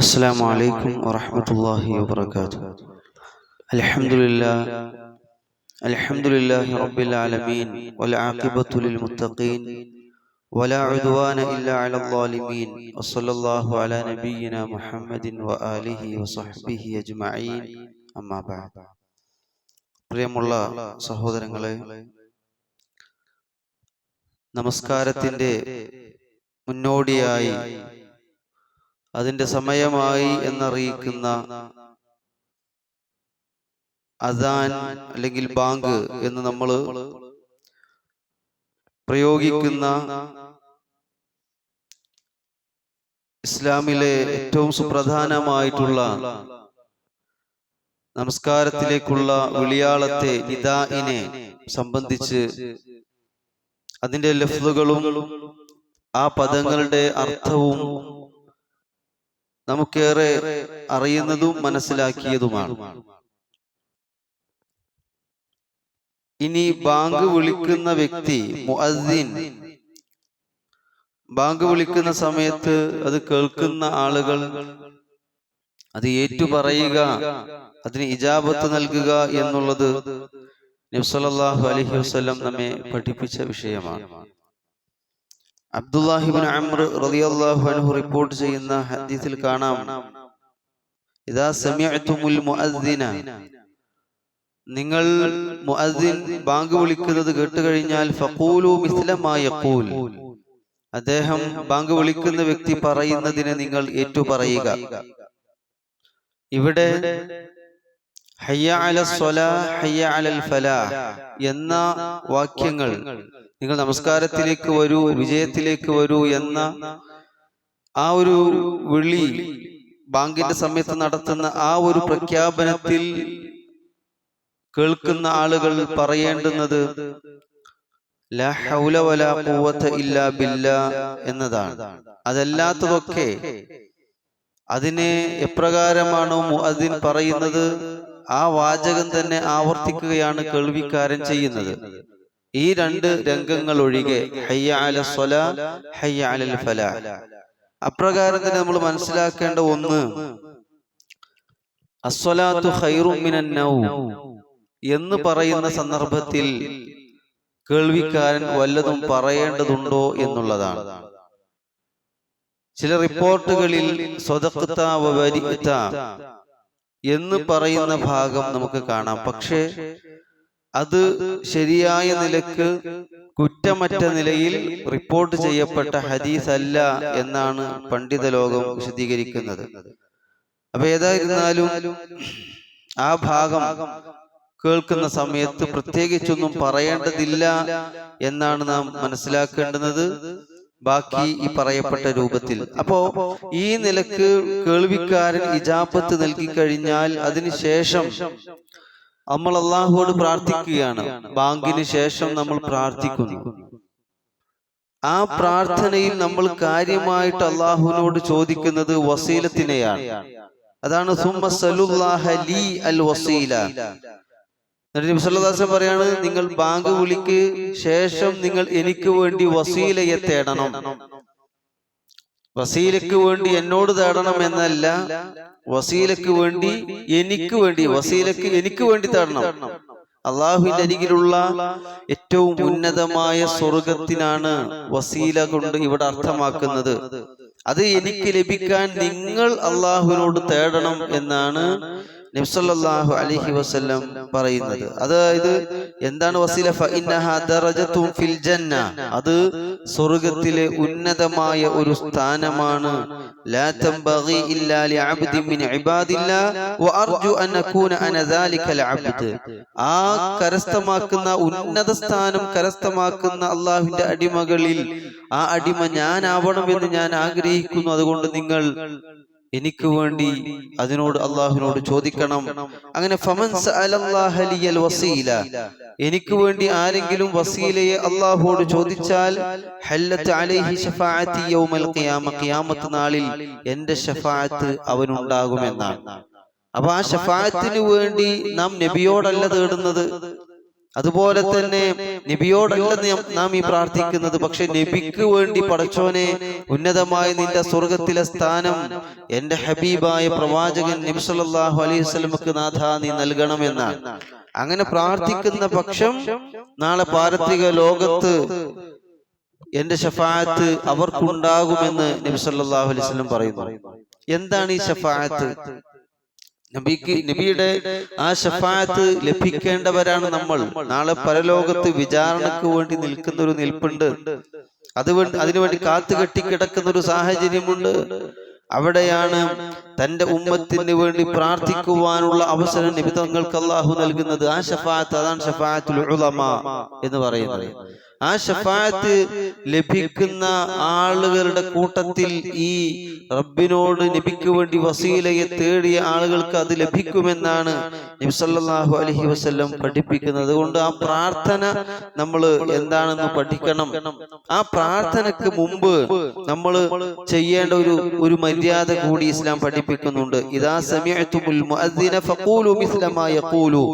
السلام عليكم ورحمة الله وبركاته. الحمد لله رب العالمين والعاقبة للمتقين ولا عدوان إلا على الظالمين وصلى الله على نبينا محمد وآله وصحبه أجمعين أما بعد. പ്രിയമുള്ള സഹോദരങ്ങളെ, നമസ്കാരത്തിന്റെ മുന്നോടിയായി അതിന്റെ സമയമായി എന്നറിയിക്കുന്ന അദാൻ അല്ലെങ്കിൽ ബാങ്ക് എന്ന് നമ്മൾ പ്രയോഗിക്കുന്ന ഇസ്ലാമിലെ ഏറ്റവും സുപ്രധാനമായിട്ടുള്ള നമസ്കാരത്തിലേക്കുള്ള വിളിയാളത്തെ നിദാഇനെ സംബന്ധിച്ച് അതിന്റെ ലഫ്ലുകളും ആ പദങ്ങളുടെ അർത്ഥവും നമുക്കേറെ അറിയുന്നതും മനസ്സിലാക്കിയതുമാണ്. ഇനി ബാങ്ക് വിളിക്കുന്ന വ്യക്തി മുഅദ്ദിൻ, ബാങ്ക് വിളിക്കുന്ന സമയത്ത് അത് കേൾക്കുന്ന ആളുകൾ അത് ഏറ്റുപറയുക, അതിന് ഇജാബത്ത് നൽകുക എന്നുള്ളത് നബി സല്ലല്ലാഹു അലൈഹി വസല്ലം നമ്മെ പഠിപ്പിച്ച വിഷയമാണ്. അബ്ദുല്ലാഹി ഇബ്നു അംർ റളിയല്ലാഹു അൻഹു റിപ്പോർട്ട് ചെയ്യുന്ന ഹദീസിൽ കാണാം, ഇദാ സമിഅ്തുമുൽ മുഅദ്ദിന, നിങ്ങൾ മുഅദ്ദിൻ ബാങ്ക് വിളിക്കുന്നത് കേട്ടുകഴിഞ്ഞാൽ ഫഖൂലു മിസ്ല മാ യഖൂൽ, അദ്ദേഹം ബാങ്ക് വിളിക്കുന്ന വ്യക്തി പറയുന്നതിനെ നിങ്ങൾ ഏറ്റുപറയുക. ഇവിടെ ഹയ്യ അലസ് സ്വലാഹ് ഹയ്യ അലൽ ഫലാഹ് എന്ന വാക്യങ്ങൾ, നിങ്ങൾ നമസ്കാരത്തിലേക്ക് വരൂ, വിജയത്തിലേക്ക് വരൂ എന്ന ആ ഒരു വിളി ബാങ്കിന്റെ സമയത്ത് നടത്തുന്ന ആ ഒരു പ്രഖ്യാപനത്തിൽ കേൾക്കുന്ന ആളുകൾ പറയേണ്ടുന്നത് ലാ ഹൗല വലാ ഖുവത ഇല്ലാ ബില്ലാഹ് എന്നതാണ്. അതല്ലാത്തതൊക്കെ അതിനെ എപ്രകാരമാണോ മുഅദ്ദിൻ പറയുന്നത് ആ വാചകം തന്നെ ആവർത്തിക്കുകയാണ് കേൾവിക്കാരൻ ചെയ്യുന്നത്. ഈ രണ്ട് രംഗങ്ങൾ ഒഴികെ ഹയ്യ അലസ് സ്വലാഹ് ഹയ്യ അലൽ ഫലാഹ്, അപ്രകാരം തന്നെ നമ്മൾ മനസ്സിലാക്കേണ്ട ഒന്ന്, അസ്സലാത്തു ഖൈറും മിനൻ നൗം എന്ന് പറയുന്ന സന്ദർഭത്തിൽ കേൾവിക്കാരൻ വല്ലതും പറയേണ്ടതുണ്ടോ എന്നുള്ളതാണ്. ചില റിപ്പോർട്ടുകളിൽ സ്വദഖ്ത വ ബരിഅത എന്ന് പറയുന്ന ഭാഗം നമുക്ക് കാണാം. പക്ഷേ അത് ശരിയായ നിലക്ക് കുറ്റമറ്റ നിലയിൽ റിപ്പോർട്ട് ചെയ്യപ്പെട്ട ഹദീസ് അല്ല എന്നാണ് പണ്ഡിത ലോകം വിശദീകരിക്കുന്നത്. അപ്പൊ ഏതായിരുന്നാലും ആ ഭാഗം കേൾക്കുന്ന സമയത്ത് പ്രത്യേകിച്ചൊന്നും പറയേണ്ടതില്ല എന്നാണ് നാം മനസ്സിലാക്കേണ്ടുന്നത്, ബാക്കി ഈ പറയപ്പെട്ട രൂപത്തിൽ. അപ്പോ ഈ നിലക്ക് കേൾവിക്കാരൻ ഇജാബത്ത് നൽകി കഴിഞ്ഞാൽ അതിനുശേഷം നമ്മൾ അള്ളാഹുവോട് പ്രാർത്ഥിക്കുകയാണ്. ബാങ്കിന് ശേഷം നമ്മൾ പ്രാർത്ഥിക്കുന്നു. ആ പ്രാർത്ഥനയിൽ നമ്മൾ കാര്യമായിട്ട് അള്ളാഹുവിനോട് ചോദിക്കുന്നത് വസീലത്തിനെയാണ്. അതാണ് സുമ്മ സലുല്ലാഹ ലീ അൽ വസീല. നബി സല്ലല്ലാഹു അലൈഹി വസല്ലം പറയാണ്, നിങ്ങൾ ബാങ്ക് വിളിക്ക് ശേഷം നിങ്ങൾ എനിക്ക് വേണ്ടി വസീലയെ തേടണം. വസീലക്ക് വേണ്ടി എന്നോട് തേടണം എന്നല്ല, വസീലക്ക് വേണ്ടി വസീലക്ക് എനിക്ക് വേണ്ടി തേടണം. അള്ളാഹുവിന്റെ അരികിലുള്ള ഏറ്റവും ഉന്നതമായ സ്വർഗത്തിനാണ് വസീല കൊണ്ട് ഇവിടെ അർത്ഥമാക്കുന്നത്. അത് എനിക്ക് ലഭിക്കാൻ നിങ്ങൾ അള്ളാഹുവിനോട് തേടണം എന്നാണ് നബി സല്ലല്ലാഹു അലൈഹി വസല്ലം പറയുന്നത്. അതായത് എന്താണ് വസീല? ഫഇന്നഹാ ദറജത്തുൻ ഫിൽ ജന്ന, അത് സ്വർഗ്ഗത്തിലെ ഉന്നതമായ ഒരു സ്ഥാനമാണ്. ലാ തംബഗി ഇല്ലാ ലിഅബ്ദിൻ മിൻ ഇബാദില്ലാഹ് വഅർജു അൻ അകൂന അന ദാലികൽ അബ്ദ്. ആ കരസ്ഥമാക്കുന്ന ഉന്നത സ്ഥാനം കരസ്ഥമാക്കുന്ന അള്ളാഹുവിന്റെ അടിമകളിൽ ആ അടിമ ഞാനാവണമെന്ന് ഞാൻ ആഗ്രഹിക്കുന്നു. അതുകൊണ്ട് നിങ്ങൾ എനിക്ക് വേണ്ടി അതിനോട് അള്ളാഹുവിനോട് ചോദിക്കണം. അങ്ങനെ ഫമൻ സഅലല്ലാഹ ലിയൽ വസീല, എനിക്ക് വേണ്ടി ആരെങ്കിലും വസീലയെ അള്ളാഹുവോട് ചോദിച്ചാൽ ഹല്ലത്ത് അലൈഹി ശഫാഅത്തി യൗമൽ ഖിയാമ, ഖിയാമത്ത് നാളിൽ എന്റെ ശഫാഅത്ത് അവനുണ്ടാകുമെന്നാണ്. അപ്പൊ ആ ശഫാഅത്തിന് വേണ്ടി നാം നബിയോടല്ല തേടുന്നത്, അതുപോലെ തന്നെ നബിയോടല്ല നാം ഈ പ്രാർത്ഥിക്കുന്നത്, പക്ഷെ നബിക്ക് വേണ്ടി പടച്ചോനെ ഉന്നതമായ നിന്റെ സ്വർഗത്തിലെ സ്ഥാനം എന്റെ ഹബീബായ പ്രവാചകൻ നബി സല്ലല്ലാഹു അലൈഹി വസല്ലമക്ക് നാഥ നീ നൽകണമെന്നാണ്. അങ്ങനെ പ്രാർത്ഥിക്കുന്ന പക്ഷം നാളെ പാരത്രിക ലോകത്ത് എന്റെ ശഫാഅത്ത് അവർക്കുണ്ടാകുമെന്ന് നബി സല്ലല്ലാഹു അലൈഹി വസല്ലം പറയുന്നു. എന്താണ് ഈ ശഫാഅത്ത്? നബിയുടെ ആ ശഫാഅത്ത് ലഭിക്കേണ്ടവരാണ് നമ്മൾ. നാളെ പരലോകത്ത് വിചാരണക്ക് വേണ്ടി നിൽക്കുന്ന ഒരു നിൽപ്പുണ്ട്. അതിനുവേണ്ടി കാത്തുകെട്ടി കിടക്കുന്ന ഒരു സാഹചര്യമുണ്ട്. അവിടെയാണ് തന്റെ ഉമ്മത്തിന് വേണ്ടി പ്രാർത്ഥിക്കുവാനുള്ള അവസരം നബി തങ്ങൾക്ക് അല്ലാഹു നൽകുന്നത്. ആ ശഫാഅത്ത്, അതാണ് ശഫാഅത്തുൽ ഉലമ എന്ന് പറയുന്നത്. ആ ശഫാഅത്ത് ലഭിക്കുന്ന ആളുകളുടെ കൂട്ടത്തിൽ ഈ റബ്ബിനോട് നബിക്ക് വേണ്ടി വസീലയെ തേടിയ ആളുകൾക്ക് അത് ലഭിക്കുമെന്നാണ് നബി സല്ലല്ലാഹു അലൈഹി വസല്ലം പഠിപ്പിക്കുന്നത്. അതുകൊണ്ട് ആ പ്രാർത്ഥന നമ്മൾ എന്താണെന്ന് പഠിക്കണം. ആ പ്രാർത്ഥനക്ക് മുമ്പ് നമ്മൾ ചെയ്യേണ്ട ഒരു മര്യാദ കൂടി ഇസ്ലാം പഠിപ്പിക്കുന്നുണ്ട്. ഇദാ സമിഅ്തുമുൽ മുഅദ്ദിന ഫഖൂലു മിസ്ല മാ യഖൂലു.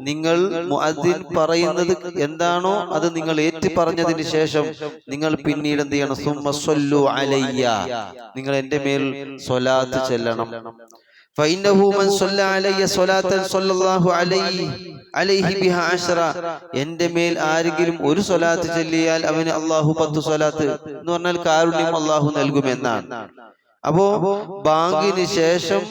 നിങ്ങൾ മുഅദ്ദിൻ പറയുന്നത് എന്താണോ അത് നിങ്ങൾ പറഞ്ഞതിന് ശേഷം നിങ്ങൾ പിന്നീട് എന്ത് ചെയ്യണം? സുമ്മ സ്വല്ലു അലയ്യ, നിങ്ങൾ എന്റെ മേൽ സ്വലാത്ത് ചെല്ലണം. ഫഇന്നഹു മൻ സ്വല്ല അലയ്യ സ്വലാത്തൻ സ്വല്ലല്ലാഹു അലൈഹി ബിഹാ അശ്റ. എന്റെ മേൽ ആരെങ്കിലും ഒരു സ്വലാത്ത് ചൊല്ലിയാൽ അവന് അല്ലാഹു 10 സ്വലാത്ത് എന്ന് പറഞ്ഞാൽ കാരുണ്യം അല്ലാഹു നൽകുമെന്നാണ്. അപ്പോ ബാങ്കിന് ശേഷം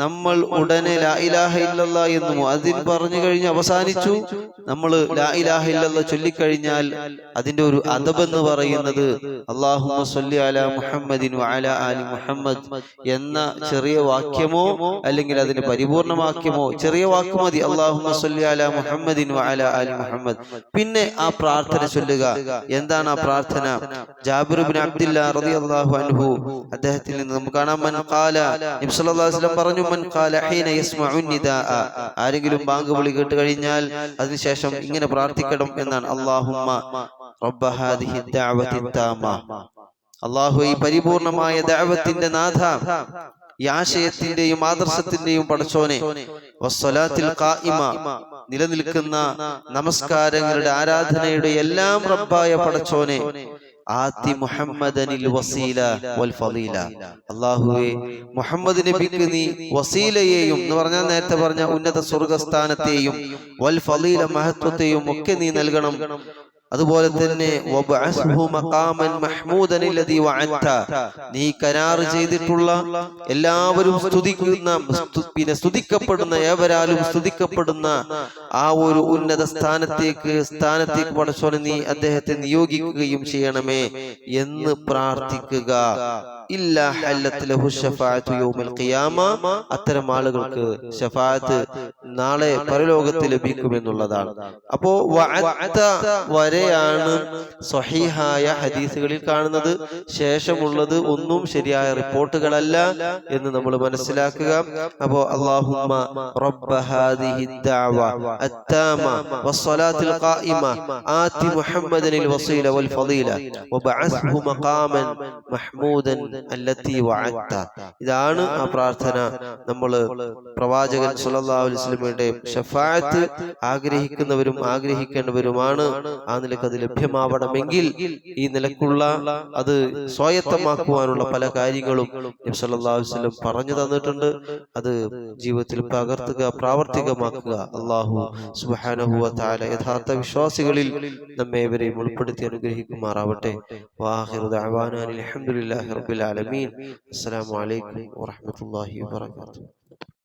നമ്മൾ ഉടനെ ലാ ഇലാഹ ഇല്ലല്ലാ എന്ന് മുഅദ്ദിൻ പറഞ്ഞു കഴിഞ്ഞ് അവസാനിച്ചു. നമ്മൾ ലാ ഇലാഹ ഇല്ലല്ലാ ചൊല്ലിക്കഴിഞ്ഞാൽ അതിന്റെ ഒരു അദബ് എന്ന് പറയുന്നത് അല്ലാഹുമ്മ സ്വല്ലി അലാ മുഹമ്മദിൻ വഅലാ ആലി മുഹമ്മദ് എന്ന ചെറിയ വാക്യമോ അല്ലെങ്കിൽ അതിന്റെ പരിപൂർണ വാക്യമോ, ചെറിയ വാക്ക് മതി, അല്ലാഹുമ്മ സ്വല്ലി അലാ മുഹമ്മദിൻ വഅലാ ആലി മുഹമ്മദ്. പിന്നെ ആ പ്രാർത്ഥന ചൊല്ലുക. എന്താണ് ആ പ്രാർത്ഥന? ജാബിർ ഇബ്നു അബ്ദുല്ലാ റളിയല്ലാഹു അൻഹു അദ്ദേഹത്തിൽ നിന്ന് നമുക്ക് കാണാം, മൻ ഖാല, നബി സല്ലല്ലാഹു അലൈഹി വസല്ലം പറഞ്ഞു, മൻ ഖാല ഹീന യസ്മഉ നിദാഅ, ആരെങ്കിലും ബാങ്ക് വിളി കേട്ട് കഴിഞ്ഞാൽ അതിനുശേഷം ഇങ്ങനെ പ്രാർത്ഥിക്കണം എന്നാണ്. അല്ലാഹുമ്മ റബ്ബ ഹാദിഹി ദഅവതി താമ, അല്ലാഹു ഈ പരിപൂർണമായ ദഅവത്തിന്റെ നാഥ, ഈ ആശയത്തിന്റെയും ആദർശത്തിന്റെയും പടച്ചോനെ, വസ്സലാത്തിൽ ഖായിമ, നിലനിൽക്കുന്ന നമസ്കാരങ്ങളുടെ ആരാധനയുടെ എല്ലാം റബ്ബായ പടച്ചോനെ, ആതി മുഹമ്മദനിൽ വസീല വൽ ഫളീല, അല്ലാഹുവേ മുഹമ്മദ് നബിക്ക് നീ വസീലയെയും എന്ന് പറഞ്ഞാൽ നേരത്തെ പറഞ്ഞ ഉന്നത സ്വർഗ്ഗസ്ഥാനത്തെയും വൽ ഫളീല മഹത്വത്തെയും ഒക്കെ നീ നൽകണം. അതുപോലെ തന്നെ വബഅസ്ഹു മഖാമൻ മഹ്മൂദൻ അല്ലദീ വഅദ്ത, നീ കരാർ ചെയ്തിട്ടുള്ള എല്ലാവരും സ്തുതിക്കുന്ന, പിന്നെ സ്തുതിക്കപ്പെടുന്ന, ഏവരാലും സ്തുതിക്കപ്പെടുന്ന ആ ഒരു ഉന്നത സ്ഥാനത്തേക്ക് പടച്ചോനെ നീ അദ്ദേഹത്തെ നിയോഗിക്കുകയും ചെയ്യണമേ എന്ന് പ്രാർത്ഥിക്കുക. ഇല്ലാ ഹല്ലത്ത് ലഹു ശഫാഅത്തു യൗമൽ ഖിയാമ, അത്തരം ആളുകൾക്ക് ശഫാഅത്ത് നാളെ പരലോകത്ത് ലഭിക്കുമെന്നുള്ളതാണ്. അപ്പോ വഅദ്ത വരെയാണ് സ്വഹീഹായ ഹദീസുകളിൽ കാണുന്നത്. ശേഷമുള്ളത് ഒന്നും ശരിയായ റിപ്പോർട്ടുകളല്ല എന്ന് നമ്മൾ മനസ്സിലാക്കുക. അപ്പോ അല്ലാഹുമ്മ റബ്ബ ഹാദിഹി ദഅവ അത്താമ വസ്സലാത്തിൽ ഖായിമ ആതി മുഹമ്മദനിൽ വസീല വൽ ഫളീല വബഅസ്ഹു മഖാമൻ മഹ്മൂദൻ അല്ലത്തി വഅദ്ത. ഇതാണ് ആ പ്രാർത്ഥന. നമ്മൾ പ്രവാചകൻ സല്ലല്ലാഹു അലൈഹി വസല്ലമയുടെ ശഫാഅത്ത് ആഗ്രഹിക്കുന്നവരും ആഗ്രഹിക്കേണ്ടവരുമാണ്. ആ നിലക്ക് അത് ലഭ്യമാവണമെങ്കിൽ ഈ നിലക്കുള്ള അത് സ്വായത്തമാക്കുവാനുള്ള പല കാര്യങ്ങളും നബി സല്ലല്ലാഹു അലൈഹി വസല്ലം പറഞ്ഞു തന്നിട്ടുണ്ട്. അത് ജീവിതത്തിൽ പകർത്തുക, പ്രാവർത്തികമാക്കുക. അല്ലാഹു സുബ്ഹാനഹു വ തആല യഥാർത്ഥ വിശ്വാസികളിൽ നമ്മേവരെയും ഉൾപ്പെടുത്തി അനുഗ്രഹിക്കുമാറാവട്ടെ. വാഹിറു ദഅവാനാ അൽഹംദുലില്ലാഹി റബ്ബിൽ ആലമീൻ. അസ്സലാമു അലൈക്കും വറഹ്മത്തുള്ളാഹി വബറകാതുഹു.